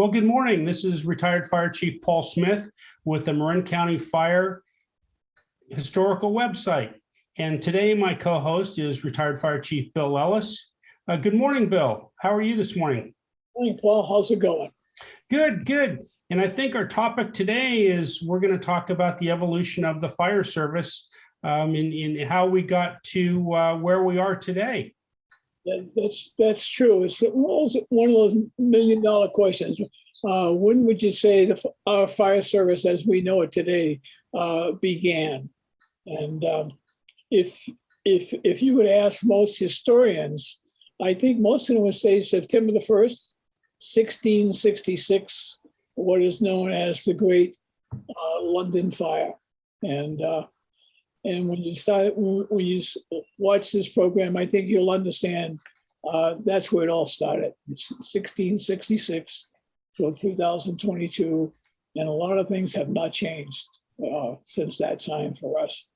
Well, good morning. This is retired Fire Chief Paul Smith with the Marin County Fire Historical website. And today my co-host is retired Fire Chief Bill Ellis. Good morning, Bill. How are you this morning? Morning, Paul. How's it going? Good, good. And I think our topic today is we're going to talk about the evolution of the fire service in how we got to where we are today. That's true. It's one of those million-dollar questions. When would you say our fire service, as we know it today, began? And if you would ask most historians, I think most of them would say September the 1st, 1666, what is known as the Great London Fire. And when you watch this program, I think you'll understand that's where it all started. It's 1666 till 2022, and a lot of things have not changed since that time for us.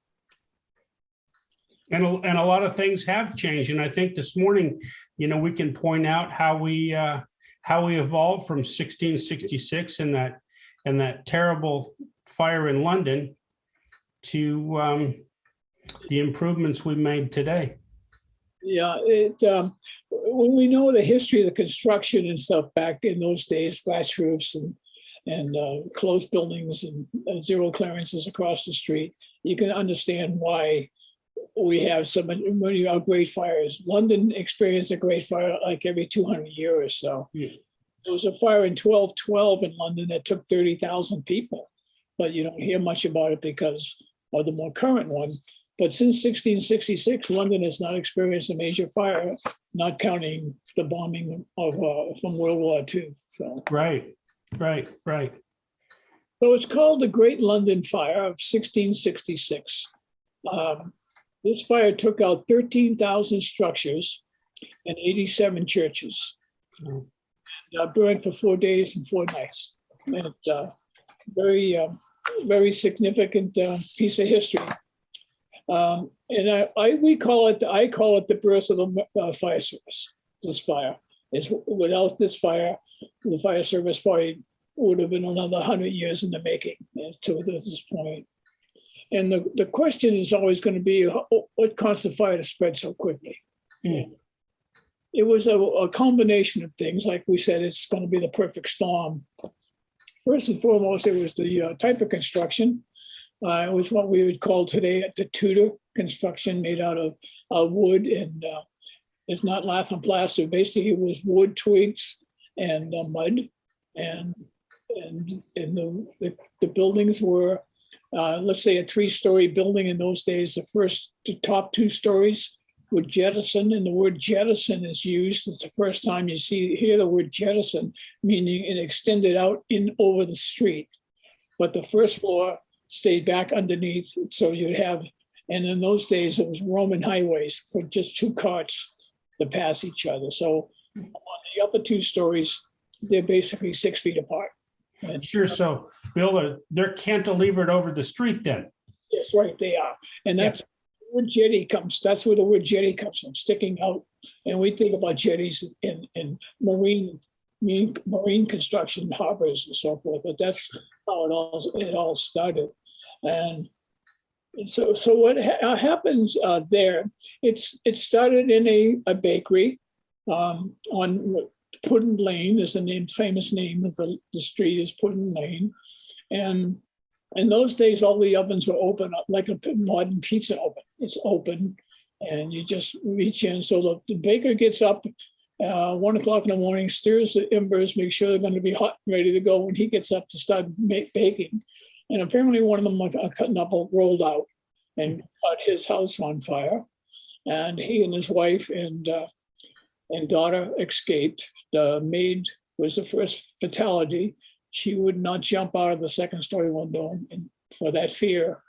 And a lot of things have changed. And I think this morning, we can point out how we evolved from 1666 and that terrible fire in London to the improvements we made today. Yeah, when we know the history of the construction and stuff back in those days, thatch roofs and closed buildings and zero clearances across the street, you can understand why we have so many great fires. London experienced a great fire like every 200 years or so. Yeah. There was a fire in 1212 in London that took 30,000 people, but you don't hear much about it because of the more current one. But since 1666, London has not experienced a major fire, not counting the bombing of from World War II. So right. So it's called the Great London Fire of 1666. This fire took out 13,000 structures and 87 churches. Burned for 4 days and 4 nights. And very significant piece of history. And I call it the birth of the fire service. This fire is without this fire, the fire service probably would have been another 100 years in the making to this point. And the question is always going to be, what caused the fire to spread so quickly? Mm. It was a combination of things. Like we said, it's going to be the perfect storm. First and foremost, it was the type of construction. It was what we would call today the Tudor construction, made out of wood, and it's not lath and plaster. Basically, it was wood, twigs, and mud, and the buildings were, let's say, a 3-story building in those days. The top 2 stories were jettison, and the word jettison is used. It's the first time you hear the word jettison, meaning it extended out over the street. But the first floor stayed back underneath, so you'd have, and in those days it was Roman highways for just 2 carts to pass each other. So on the upper 2 stories, they're basically 6 feet apart. And sure. So, Bill, they're cantilevered over the street then. Yes, right, they are. And that's where jetty comes. That's where the word jetty comes from, sticking out. And we think about jetties in marine construction, harbors, and so forth. But that's how it all started. And so what happens there? It started in a bakery on Puddin Lane is the famous name of the street is Puddin Lane. And in those days, all the ovens were open, like a modern pizza oven. It's open, and you just reach in. So the baker gets up 1 o'clock in the morning, stirs the embers, make sure they're going to be hot and ready to go when he gets up to start baking. And apparently one of them, like a cutting up, rolled out and caught his house on fire. And he and his wife and daughter escaped. The maid was the first fatality. She would not jump out of the 2nd-story window, and for that fear,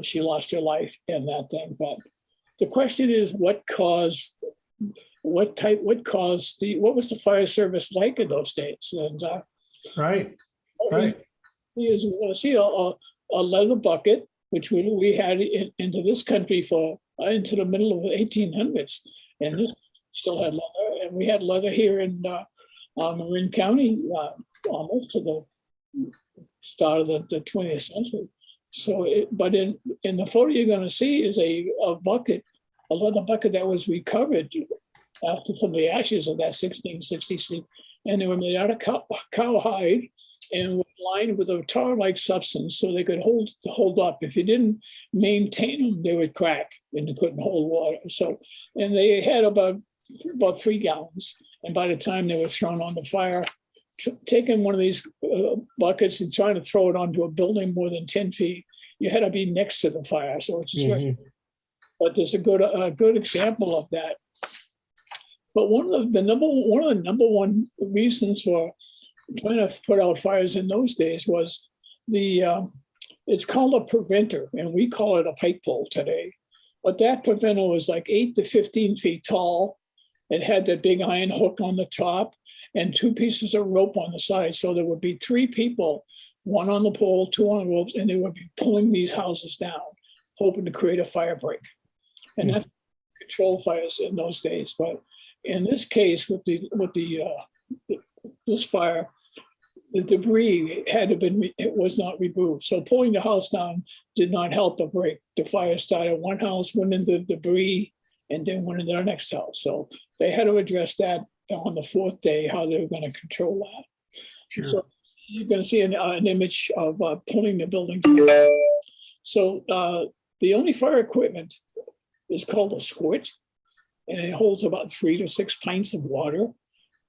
she lost her life in that thing. But the question is, what was the fire service like in those days? And right. Is we're going to see a leather bucket, which we had into this country into the middle of the 1800s, and this still had leather, and we had leather here in Marin County almost to the start of the 20th century. So, but in the photo you're going to see is a bucket, a leather bucket that was recovered after from the ashes of that 1666, and they were made out of cowhide and were lined with a tar-like substance so they could hold up. If you didn't maintain them, they would crack and they couldn't hold water. So, and they had about 3 gallons. And by the time they were thrown on the fire, taking one of these buckets and trying to throw it onto a building more than 10 feet, you had to be next to the fire. So it's just, but there's a good example of that. But one of the number one reasons for trying to put out fires in those days was it's called a preventer, and we call it a pike pole today. But that preventer was like 8 to 15 feet tall. It had the big iron hook on the top and 2 pieces of rope on the side. So there would be 3 people, 1 on the pole, 2 on the ropes, and they would be pulling these houses down, hoping to create a fire break. And that's control fires in those days. But in this case, with this fire, the debris it was not removed. So pulling the house down did not help the break. The fire started one house, went into the debris, and then went into the next house. So they had to address that on the 4th day, how they were going to control that. Sure. So you're going to see an image of pulling the building down. So the only fire equipment is called a squirt, and it holds about 3 to 6 pints of water.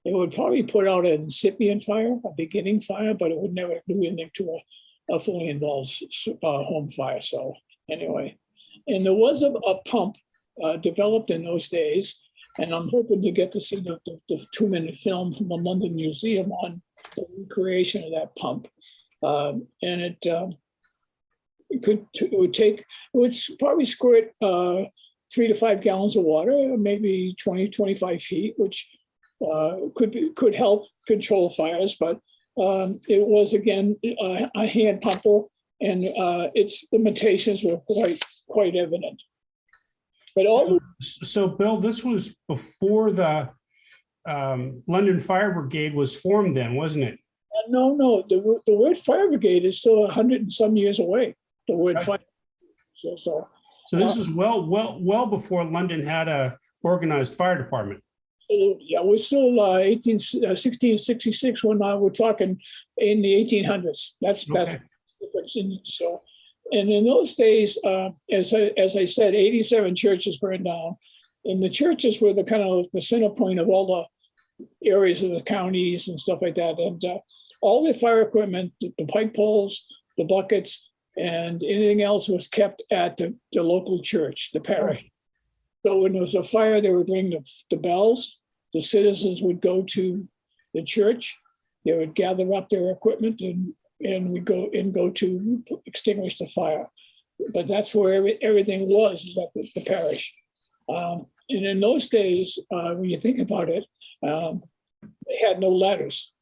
It would probably put out an incipient fire, a beginning fire, but it would never do anything to a fully involved home fire. So anyway, and there was a pump developed in those days, and I'm hoping to get to see the 2-minute film from the London Museum on the recreation of that pump. And it would probably squirt 3 to 5 gallons of water, maybe 20, 25 feet, which could help control fires, but it was again a hand pumper, and its limitations were quite evident. But so Bill, this was before the London Fire Brigade was formed, then, wasn't it? No. The word fire brigade is still 100 and some years away. The word right. Fire. So this is well before London had a organized fire department. Yeah, we're still 1666 when we're talking in the 1800s. That's the difference. So, and in those days, as I said, 87 churches burned down, and the churches were the kind of the center point of all the areas of the counties and stuff like that. And all the fire equipment, the pike poles, the buckets, and anything else was kept at the local church, the parish. So when there was a fire, they would ring the bells. The citizens would go to the church. They would gather up their equipment and we'd go to extinguish the fire. But that's where everything was, is at the parish. And in those days, when you think about it, they had no ladders.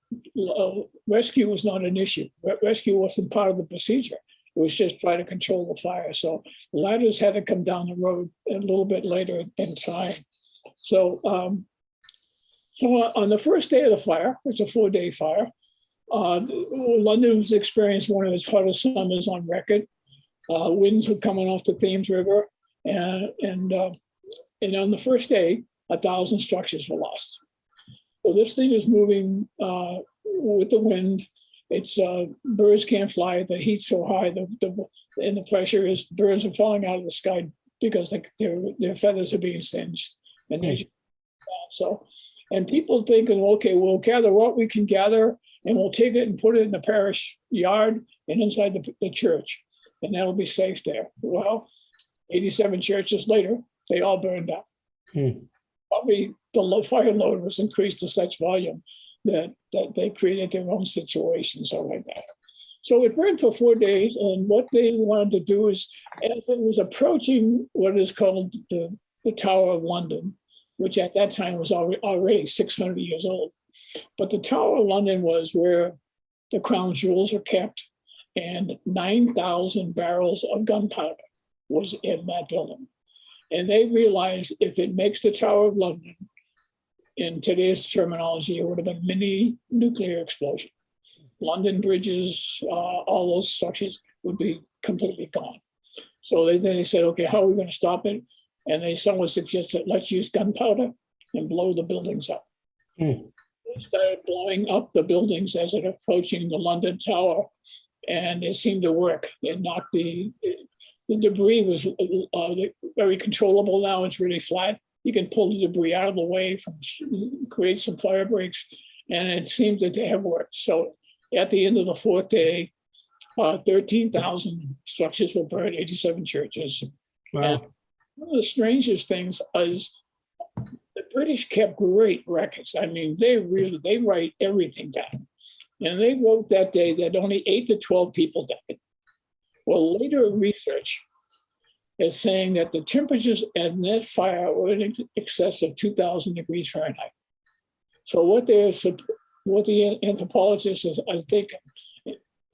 Rescue was not an issue. Rescue wasn't part of the procedure. It was just trying to control the fire. So ladders had to come down the road a little bit later in time. So, on the first day of the fire, it's a 4-day fire, London was experiencing one of its hottest summers on record. Winds were coming off the Thames River, and on the first day, 1,000 structures were lost. So this thing is moving with the wind. It's birds can't fly. The heat's so high, and the pressure is birds are falling out of the sky because their feathers are being singed, and and people thinking, okay, we'll gather what we can gather, and we'll take it and put it in the parish yard and inside the church, and that'll be safe there. Well, 87 churches later, they all burned down. Probably the fire load was increased to such volume that they created their own situation, so like that. So it burned for 4 days, and what they wanted to do is, as it was approaching what is called the Tower of London, which at that time was already 600 years old. But the Tower of London was where the crown jewels are kept, and 9,000 barrels of gunpowder was in that building. And they realized if it makes the Tower of London, in today's terminology, it would have been a mini nuclear explosion. London bridges, all those structures would be completely gone. So then they said, okay, how are we going to stop it? And someone suggested, let's use gunpowder and blow the buildings up. Hmm. They started blowing up the buildings as it approaching the London Tower, and it seemed to work. It knocked the debris was very controllable now. It's really flat. You can pull the debris out of the way, create some fire breaks, and it seemed to have worked. So at the end of the fourth day, 13,000 structures were burned, 87 churches. Wow. And one of the strangest things is the British kept great records. I mean, they write everything down. And they wrote that day that only 8 to 12 people died. Well, later research is saying that the temperatures at that fire were in excess of 2,000 degrees Fahrenheit. So what the anthropologists are thinking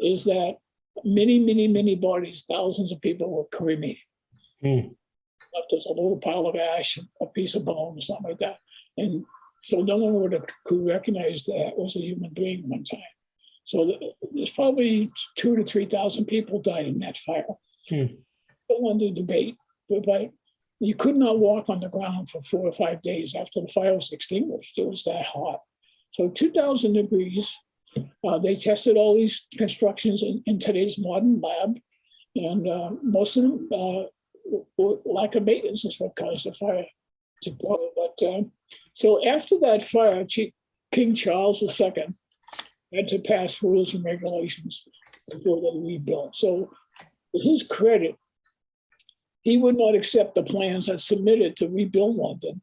is that many bodies, thousands of people were cremated. Left as a little pile of ash, a piece of bone, or something like that. And so no one could recognize that was a human being one time. So there's probably 2,000 to 3,000 people died in that fire. Still under debate, but you could not walk on the ground for 4 or 5 days after the fire was extinguished. It was that hot. So 2,000 degrees. They tested all these constructions in today's modern lab, and most of them lack of maintenance is what caused the fire to go. But so after that fire, King Charles II had to pass rules and regulations before they rebuilt. So to his credit, he would not accept the plans that submitted to rebuild London.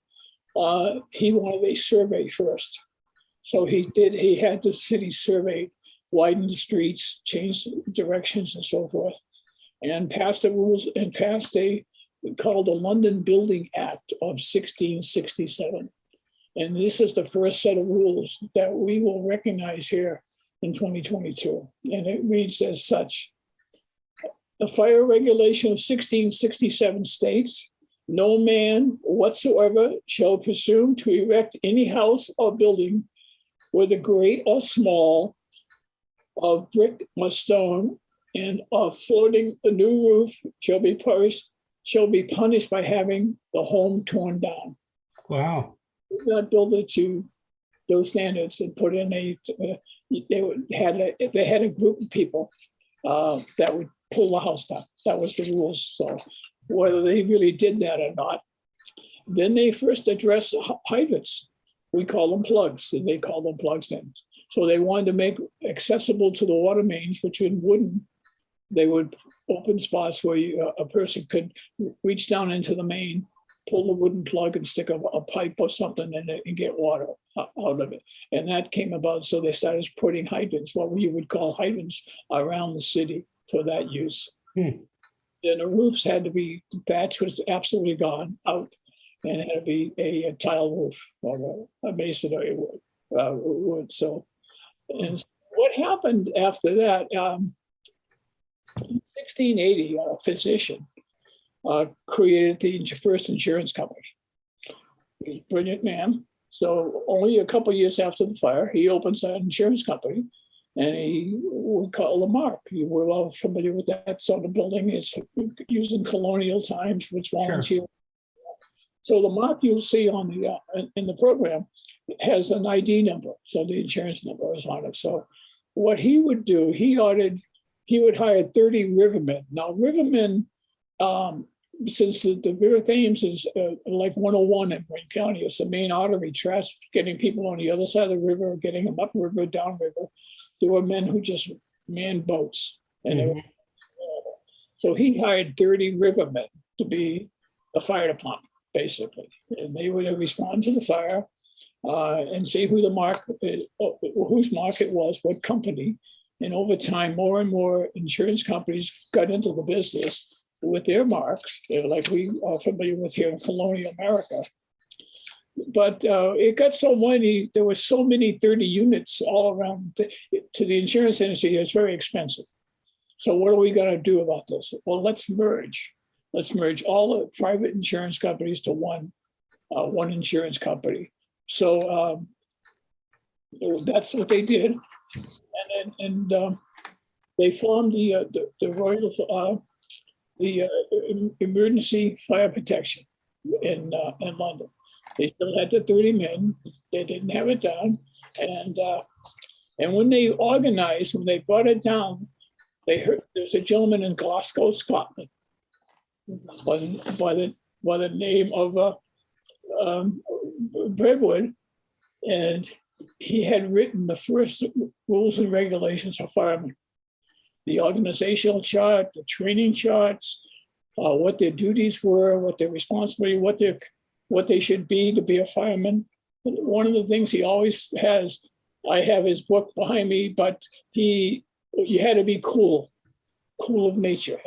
He wanted a survey first. So he had the city surveyed, widen the streets, change directions and so forth, and passed the rules and passed called the London Building Act of 1667. And this is the first set of rules that we will recognize here in 2022. And it reads as such: the fire regulation of 1667 states, no man whatsoever shall presume to erect any house or building, whether great or small, of brick or stone, and of floating a new roof shall be punished by having the home torn down. Wow. Did not build it to those standards and put in they had a group of people that would pull the house down. That was the rules. So whether they really did that or not. Then they first addressed hydrants. We call them plugs, and they call them plugs then. So they wanted to make accessible to the water mains, which were wooden. They would open spots where a person could reach down into the main, pull the wooden plug and stick a pipe or something in it and get water out of it. And that came about, so they started putting hydrants, what we would call hydrants, around the city for that use. Then the roofs had to be, thatch was absolutely gone out, and it had to be a tile roof or a masonry wood. So, and so what happened after that, in 1680, a physician created the first insurance company. He's a brilliant man. So only a couple of years after the fire, he opens an insurance company, and he would call Lamarck. You were all familiar with that sort of building. It's used in colonial times, which volunteer. Sure. So Lamarck, you'll see on the in the program, has an ID number, so the insurance number is on it. So what he would do, he would hire 30 rivermen. Now rivermen, since the River Thames is like 101 in Wayne County, it's the main artery, getting people on the other side of the river, getting them upriver, downriver. There were men who just manned boats, and they were, so he hired 30 rivermen to be a fire department, basically, and they would respond to the fire and see whose mark it was, what company. And over time, more and more insurance companies got into the business with their marks, like we are familiar with here in colonial America. But it got so many, there were so many 30 units all around to the insurance industry, it's very expensive. So what are we going to do about this? Well, let's merge. Let's merge all the private insurance companies to one insurance company. So That's what they did. And they formed the Royal Emergency Fire Protection in London. They still had the 30 men. They didn't have it down. And when they organized, when they brought it down, they heard there's a gentleman in Glasgow, Scotland, by the name of Breadwood, and he had written the first rules and regulations for firemen, the organizational chart, the training charts, what their duties were, what their responsibility, what they should be to be a fireman. And one of the things he always has, I have his book behind me, but you had to be cool of nature.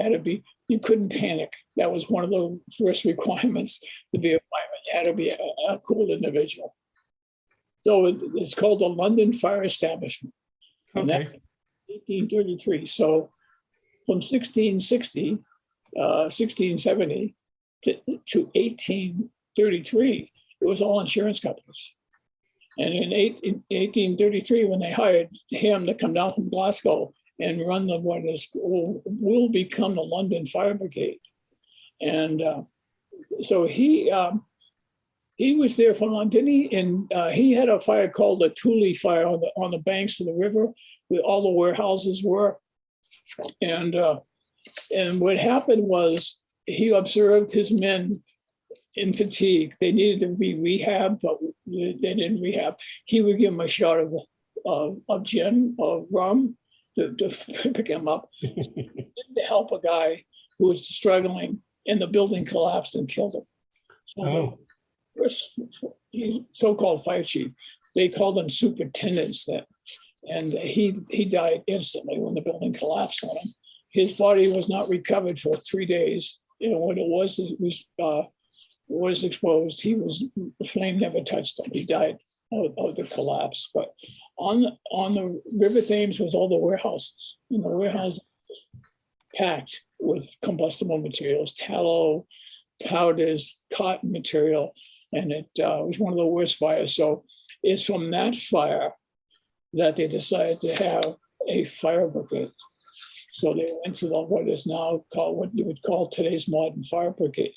You couldn't panic. That was one of the first requirements to be a fireman. You had to be a cool individual. So it's called the London Fire Establishment. And Okay. that 1833. So from 1660, 1670 to 1833, it was all insurance companies. And in 1833, when they hired him to come down from Glasgow and run will become the London Fire Brigade. And so he was there for London, and he had a fire called the Thule fire on the banks of the river, where all the warehouses were. And what happened was he observed his men in fatigue. They needed to be rehabbed, but they didn't rehab. He would give them a shot of gin or rum to pick him up, to help a guy who was struggling, and the building collapsed and killed him. So Oh, first so-called fire chief, they called them superintendents then, and he died instantly when the building collapsed on him. His body was not recovered for 3 days. When it was exposed, the flame never touched him. He died of the collapse. But on the River Thames was all the warehouses, and the warehouse was packed with combustible materials, tallow, powders, cotton material, and it was one of the worst fires. So it's from that fire that they decided to have a fire brigade. So they went to what is now called, what you would call today's modern fire brigade.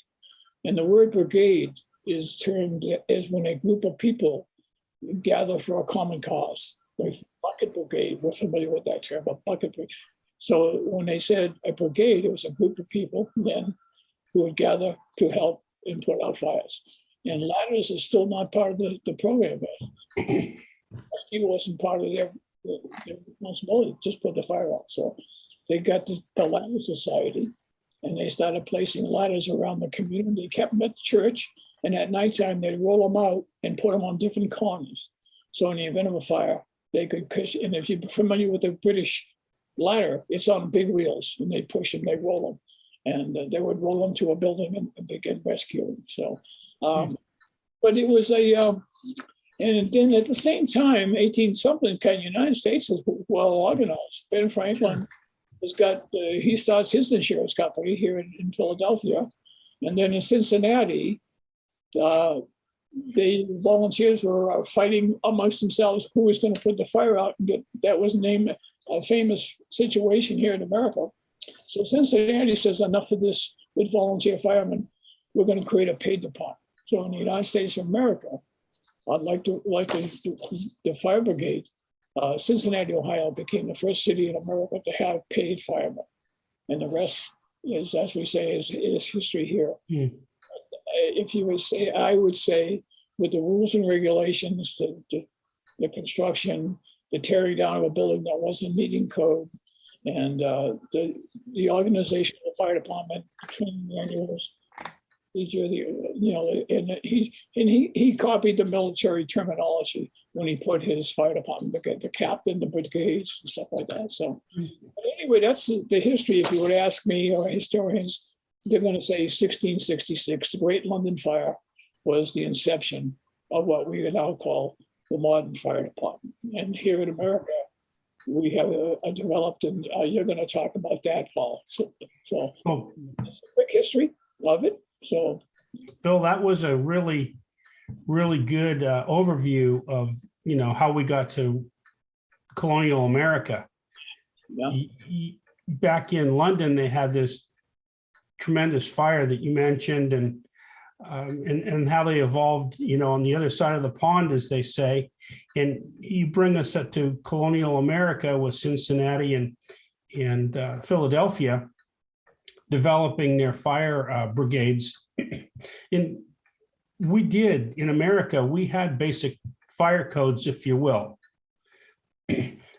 And the word brigade is termed as when a group of people gather for a common cause. Like bucket brigade, we're familiar with that term, a bucket brigade. So when they said a brigade, it was a group of people then who would gather to help and put out fires. And ladders is still not part of the program. It wasn't part of their responsibility, just put the fire out. So they got the Ladder Society, and they started placing ladders around the community. They kept them at the church, and at nighttime they'd roll them out and put them on different corners. So in the event of a fire, they could push. And if you're familiar with the British ladder, it's on big wheels, and they push them, they roll them, and they would roll them to a building and they get rescued. So, but it was and then at the same time, 18-something, kind of United States is well organized. Ben Franklin he starts his insurance company here in Philadelphia. And then in Cincinnati, the volunteers were fighting amongst themselves who was going to put the fire out. And that was named a famous situation here in America. So Cincinnati says, enough of this with volunteer firemen. We're going to create a paid department. So in the United States of America, I'd like the fire brigade. Cincinnati, Ohio became the first city in America to have paid firemen. And the rest is, as we say, is history here. If you would say, I would say, with the rules and regulations, the construction, the tearing down of a building that wasn't meeting code, and the organization of the fire department, training manuals, and he copied the military terminology when he put his fire department, the captain, the brigades, and stuff like that. So, but anyway, that's the history. If you would ask me or historians, they're going to say 1666, the Great London Fire was the inception of what we would now call the modern fire department. And here in America, we have developed, and you're going to talk about that, Paul. So oh, it's a quick history of it. So, Bill, that was a really really good overview of, how we got to colonial America. Yeah. Back in London, they had this tremendous fire that you mentioned, and how they evolved, on the other side of the pond, as they say. And you bring us up to colonial America with Cincinnati and Philadelphia developing their fire brigades. In America, we had basic fire codes, if you will,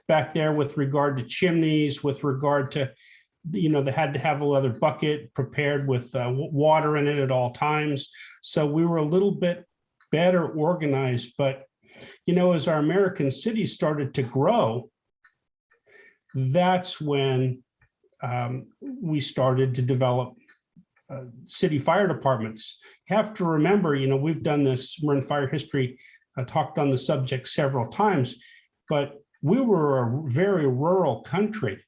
back there with regard to chimneys, with regard to, they had to have a leather bucket prepared with water in it at all times. So we were a little bit better organized. But, as our American cities started to grow, that's when we started to develop city fire departments. You have to remember, we've done this Marin Fire History, talked on the subject several times, but we were a very rural country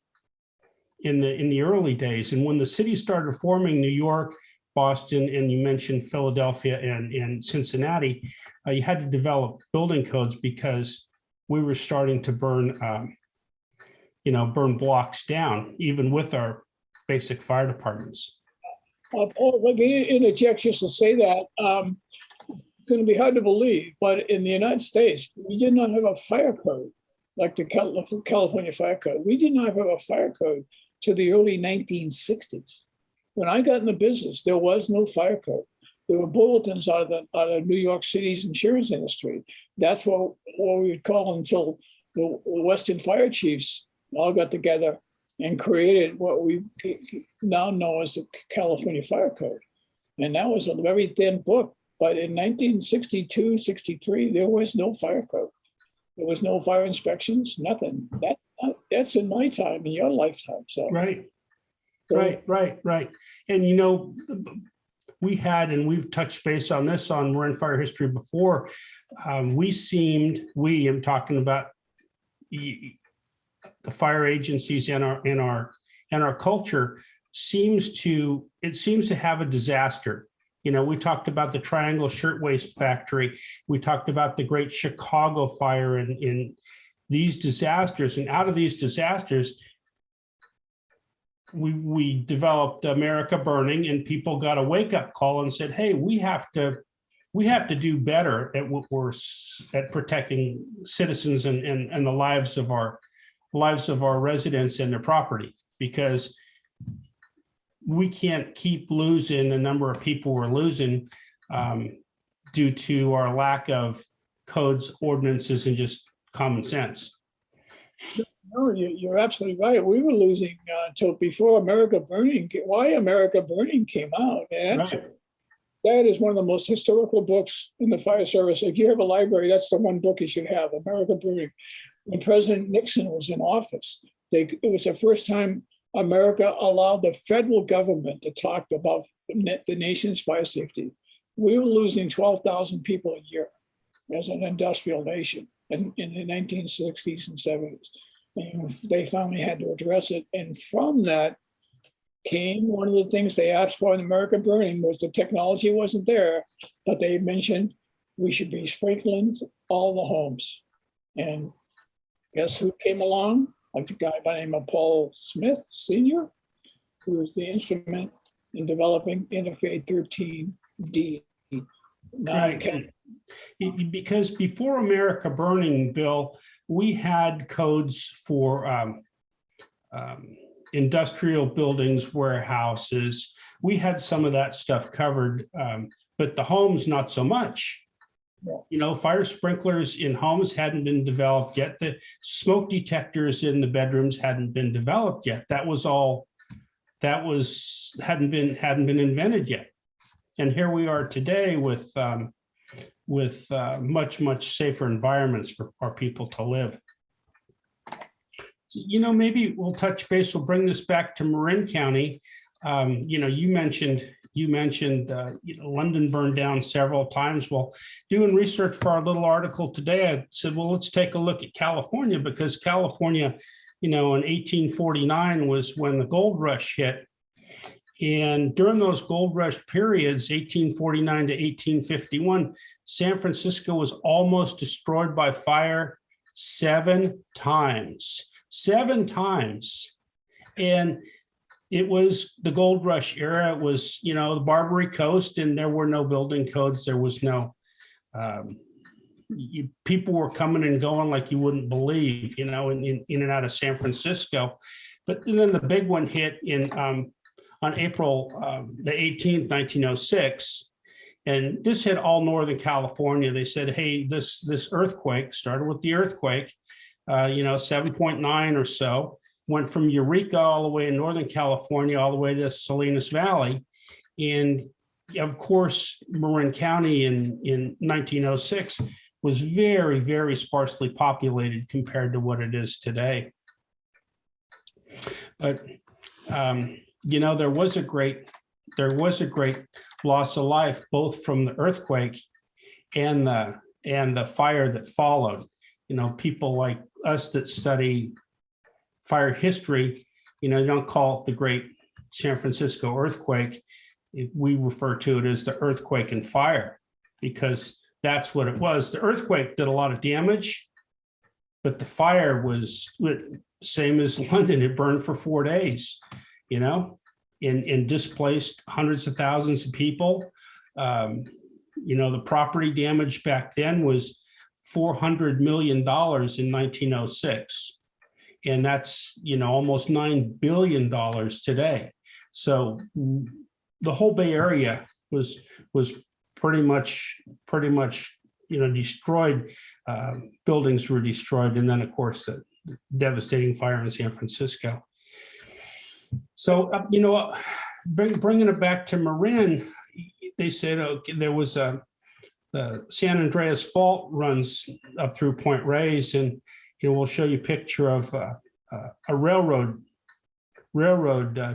in the early days. And when the city started forming, New York, Boston, and you mentioned Philadelphia and Cincinnati, you had to develop building codes because we were starting to burn blocks down, even with our basic fire departments. Paul, let me interject just to say that. It's going to be hard to believe, but in the United States, we did not have a fire code like the California Fire Code. We did not have a fire code to the early 1960s. When I got in the business, there was no fire code. There were bulletins out of New York City's insurance industry. That's what we would call until the Western fire chiefs all got together and created what we now know as the California Fire Code. And that was a very thin book. But in 1962, 63, there was no fire code. There was no fire inspections, nothing. That's in my time, in your lifetime. So Right. And we had, and we've touched base on this on Marin Fire History before. I'm talking about the fire agencies and our culture seems to have a disaster. We talked about the Triangle Shirtwaist Factory. We talked about the Great Chicago Fire in these disasters. And out of these disasters, we developed America Burning, and people got a wake-up call and said, hey, we have to do better at what we're at protecting citizens and the lives of our residents and their property, because we can't keep losing the number of people we're losing due to our lack of codes, ordinances, and just common sense. No, you're absolutely right. We were losing until before America Burning. Why America Burning came out? And that is one of the most historical books in the fire service. If you have a library, that's the one book you should have, America Burning. When President Nixon was in office, it was the first time America allowed the federal government to talk about the nation's fire safety. We were losing 12,000 people a year as an industrial nation in the 1960s and 70s. And they finally had to address it. And from that came one of the things they asked for in America Burning was the technology wasn't there, but they mentioned we should be sprinkling all the homes. And guess who came along? Like the guy by the name of Paul Smith Sr., who was the instrument in developing Interfaith 13D. Because before America Burning, Bill, we had codes for industrial buildings, warehouses. We had some of that stuff covered, but the homes, not so much. Fire sprinklers in homes hadn't been developed yet. The smoke detectors in the bedrooms hadn't been developed yet. Hadn't been invented yet. And here we are today with much safer environments for our people to live. So, maybe we'll touch base. We'll bring this back to Marin County. You mentioned London burned down several times. Well, doing research for our little article today, I said, well, let's take a look at California, because California, in 1849 was when the gold rush hit. And during those gold rush periods, 1849 to 1851, San Francisco was almost destroyed by fire 7 times. 7 times. And it was the gold rush era. It was, you know, the Barbary Coast, and there were no building codes. There was no, people were coming and going like you wouldn't believe, you know, in and out of San Francisco. But then the big one hit in on April the 18th, 1906. And this hit all Northern California. They said, hey, this earthquake started with the earthquake, you know, 7.9 or so, went from Eureka all the way in Northern California, all the way to Salinas Valley. And of course, Marin County in 1906 was very, very sparsely populated compared to what it is today. But, you know, there was a great loss of life, both from the earthquake and the fire that followed. You know, people like us that study fire history, you know, don't call it the Great San Francisco Earthquake. We refer to it as the earthquake and fire, because that's what it was. The earthquake did a lot of damage, but the fire was same as London. It burned for 4 days, you know, and displaced hundreds of thousands of people. You know, the property damage back then was $400 million in 1906. And that's, you know, almost $9 billion today. So the whole Bay Area was pretty much, you know, destroyed. Buildings were destroyed. And then, of course, the devastating fire in San Francisco. So, you know, bringing it back to Marin, they said, okay, there was the San Andreas Fault runs up through Point Reyes, and, you know, we'll show you a picture of a railroad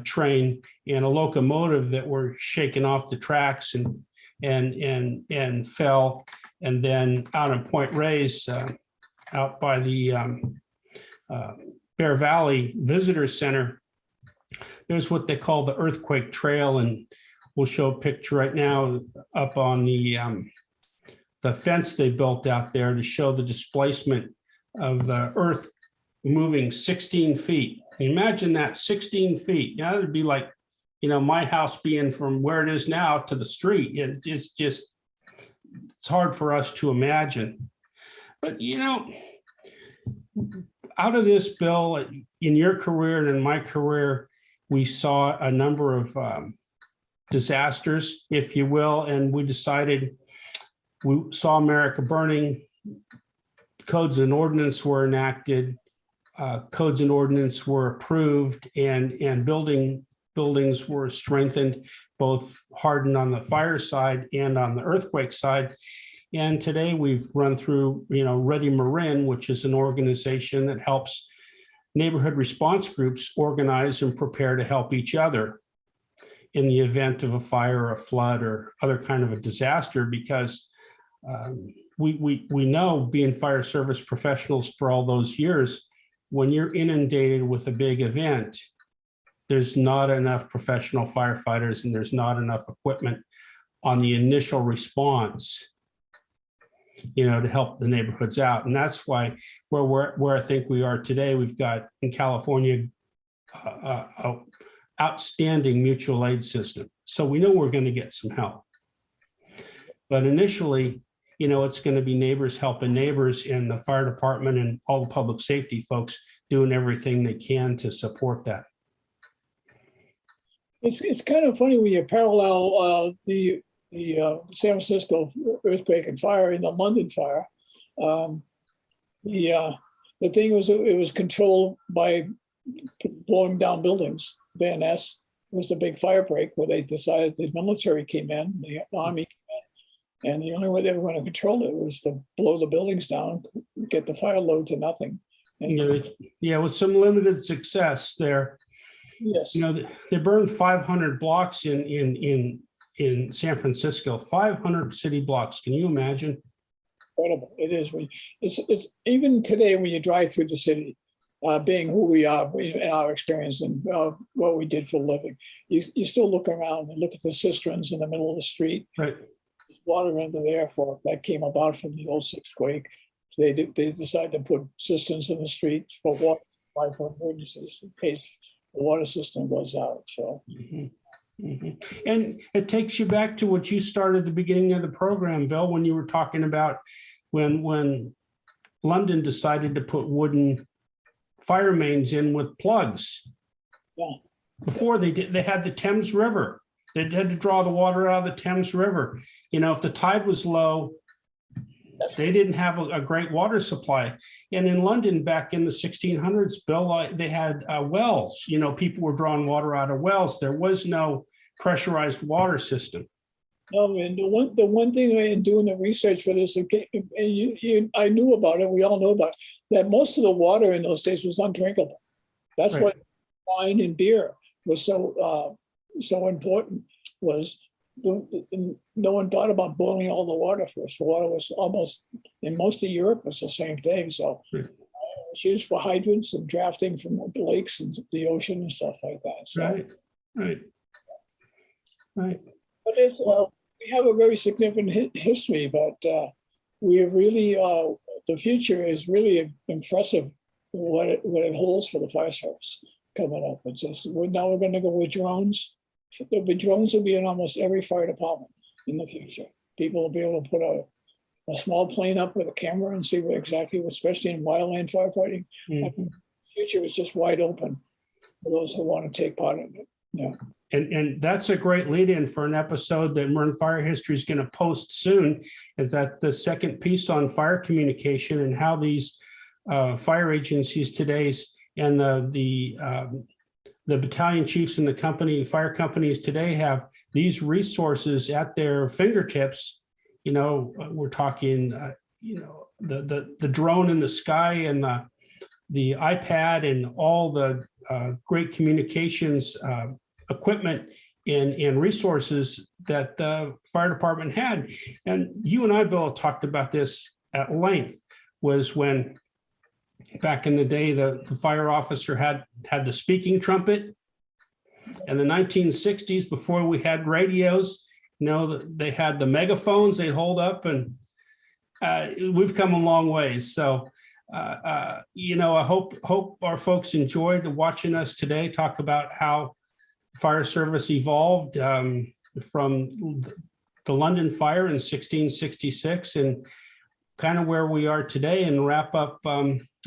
train and a locomotive that were shaken off the tracks and fell. And then out in Point Reyes, out by the Bear Valley Visitor Center, there's what they call the Earthquake Trail, and we'll show a picture right now up on the fence they built out there to show the displacement of the earth moving 16 feet. Imagine that, 16 feet. Yeah, it'd be like, you know, my house being from where it is now to the street. It's just, it's hard for us to imagine. But, you know, out of this, Bill, in your career and in my career, we saw a number of disasters, if you will, and we decided, we saw America burning, codes and ordinance were enacted, codes and ordinance were approved, and buildings were strengthened, both hardened on the fire side and on the earthquake side. And today we've run through, you know, Ready Marin, which is an organization that helps neighborhood response groups organize and prepare to help each other in the event of a fire or a flood or other kind of a disaster, because we know, being fire service professionals for all those years, when you're inundated with a big event, there's not enough professional firefighters and there's not enough equipment on the initial response, you know, to help the neighborhoods out. And that's why where I think we are today, we've got in California a outstanding mutual aid system. So we know we're going to get some help. But initially, you know, it's going to be neighbors helping neighbors, and the fire department and all the public safety folks doing everything they can to support that. It's kind of funny when you parallel the San Francisco earthquake and fire and the London fire. The thing was, it was controlled by blowing down buildings. Van Ness was the big fire break where they decided the military came in, the army came in, and the only way they were going to control it was to blow the buildings down, get the fire load to nothing. And, yeah, with some limited success there. yes, You know, they burned 500 blocks in San Francisco, 500 city blocks. Can you imagine? incredible. It is. It's even today when you drive through the city, being who we are in our experience and what we did for a living. You still look around and look at the cisterns in the middle of the street. Right. There's water under there that came about from the '06 quake. They decided to put cisterns in the streets for water supply for emergencies in case the water system goes out. So. Mhm. Mhm. And it takes you back to what you started at the beginning of the program, Bill, when you were talking about when London decided to put wooden fire mains in with plugs. Yeah. Before they had the Thames River. They had to draw the water out of the Thames River. You know, if the tide was low, they didn't have a great water supply. And in London back in the 1600s, Bill, they had wells. You know, people were drawing water out of wells. There was no pressurized water system. No, and the one thing in doing the research for this, and I knew about it, we all know about it, that most of the water in those days was undrinkable. That's Right. why wine and beer was so important. Was no one thought about boiling all the water first. The water was almost in most of Europe was the same thing. So Right. it's used for hydrants and drafting from the lakes and the ocean and stuff like that. So, Right, right, right. but it's we have a very significant history, but we really the future is really impressive. What it holds for the fire service coming up. It's just now we're going to go with drones. Drones will be in almost every fire department in the future. People will be able to put a small plane up with a camera and see especially in wildland firefighting. Mhm. The future is just wide open for those who want to take part in it. Yeah. And that's a great lead in for an episode that Marin Fire History is going to post soon, is that the second piece on fire communication and how these fire agencies today's and the battalion chiefs and the fire companies today have these resources at their fingertips. You know, we're talking, you know, the drone in the sky and the iPad and all the great communications equipment and resources that the fire department had. And you and I, Bill, talked about this at length, was when back in the day, the fire officer had the speaking trumpet. In the 1960s, before we had radios, you know, they had the megaphones they'd hold up, and we've come a long ways. So, you know, I hope our folks enjoyed watching us today talk about how fire service evolved from the London fire in 1666 and kind of where we are today, and wrap up.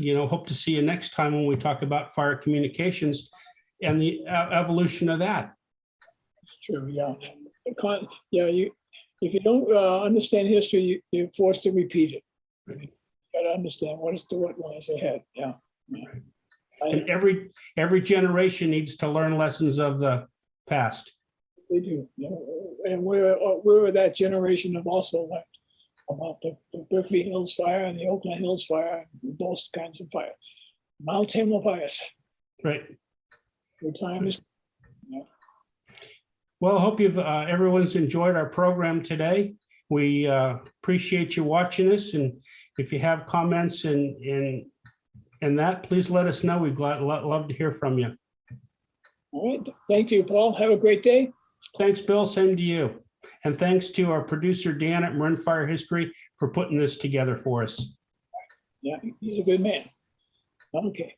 You know, hope to see you next time when we talk about fire communications and the evolution of that. It's true. Yeah. If you don't understand history, you're forced to repeat it. You got to understand what lies ahead. Yeah. And every generation needs to learn lessons of the past. They do. You know, and we're that generation have also learned about the Berkeley Hills fire and the Oakland Hills fire, and those kinds of fire. Mount Tamalpais. Right. Your time is. Well, I hope everyone's enjoyed our program today. We appreciate you watching us, and if you have comments and that, please let us know. We'd love to hear from you. All right. Thank you, Paul. Have a great day. Thanks, Bill. Same to you. And thanks to our producer, Dan at Marin Fire History, for putting this together for us. Yeah, he's a good man. Okay.